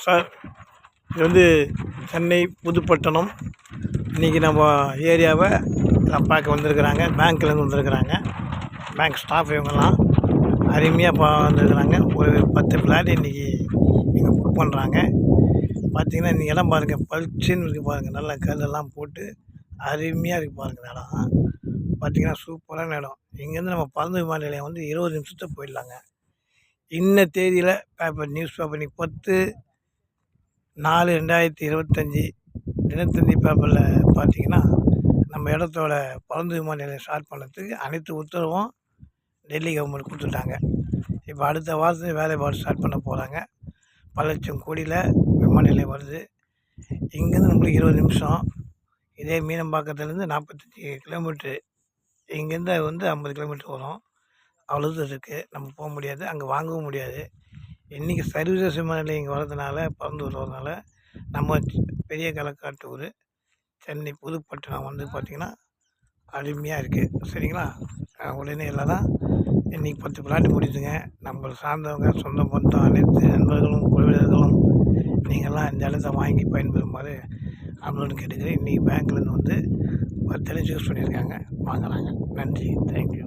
Sir, இது வந்து சென்னை புதுப்பட்டணம். இன்றைக்கி நம்ம ஏரியாவை பார்க்க வந்திருக்கிறாங்க. பேங்க்லேருந்து வந்திருக்கிறாங்க. பேங்க் ஸ்டாஃப் இவங்கெல்லாம் அருமையாக வந்திருக்கிறாங்க. ஒரு 10 ஃப்ளாட் இன்றைக்கி இங்கே புக் பண்ணுறாங்க. பார்த்திங்கன்னா இந்த இடம் பாருங்கள், பளிச்சுன்னு இருக்குது பாருங்கள். நல்லா கல்லெல்லாம் போட்டு அருமையாக இருக்குது பாருங்கள். இந்த இடம் பார்த்திங்கன்னா சூப்பரான இடம். இங்கேருந்து நம்ம பறந்து விமான நிலையம் வந்து 20 நிமிஷத்தில் போயிடலாங்க. இன்ன தேதியில் பேப்பர் நியூஸ் பேப்பர் இன்றைக்கி 10/4/2025 தினத்தந்தி பேப்பரில் பார்த்திங்கன்னா நம்ம இடத்தோட பறந்து விமான நிலையம் ஸ்டார்ட் பண்ணுறதுக்கு அனைத்து உத்தரவும் டெல்லி கவர்மெண்ட் கொடுத்துட்டாங்க. இப்போ அடுத்த வாரத்தில் வேலைப்பாடு ஸ்டார்ட் பண்ண போகிறாங்க. பல லட்சம் கோடியில் விமான நிலையம் வருது. இங்கேருந்து நம்மளுக்கு 20 நிமிஷம். இதே மீனம்பாக்கத்துலேருந்து 45 கிலோமீட்ரு, இங்கேருந்து வந்து 50 கிலோமீட்டர் வரும். அவ்வளோது இருக்குது. நம்ம போக முடியாது, அங்கே வாங்கவும் முடியாது. இன்றைக்கி சர்வதேச விமான நிலையம் இங்கே வரதுனால, பறந்து வருவதனால நம்ம பெரிய களக்காட்டூர் சென்னை புதுப்பட்டணம் வந்து பார்த்திங்கன்னா அருமையாக இருக்குது. சரிங்களா? உடனே எல்லோரும் இன்றைக்கி 10 ஃப்ளாட் முடியுதுங்க. நம்மளை சார்ந்தவங்க, சொந்த பந்தம், அனைத்து நண்பர்களும் உறவினர்களும் நீங்கள்லாம் இந்த இடத்த வாங்கி பயன்பெறுமாறு நம்மளோட கேட்டுக்கிறேன். இன்றைக்கி பேங்க்லேருந்து வந்து 10 யூஸ் பண்ணியிருக்காங்க, வாங்குகிறாங்க. நன்றி, தேங்க்யூ.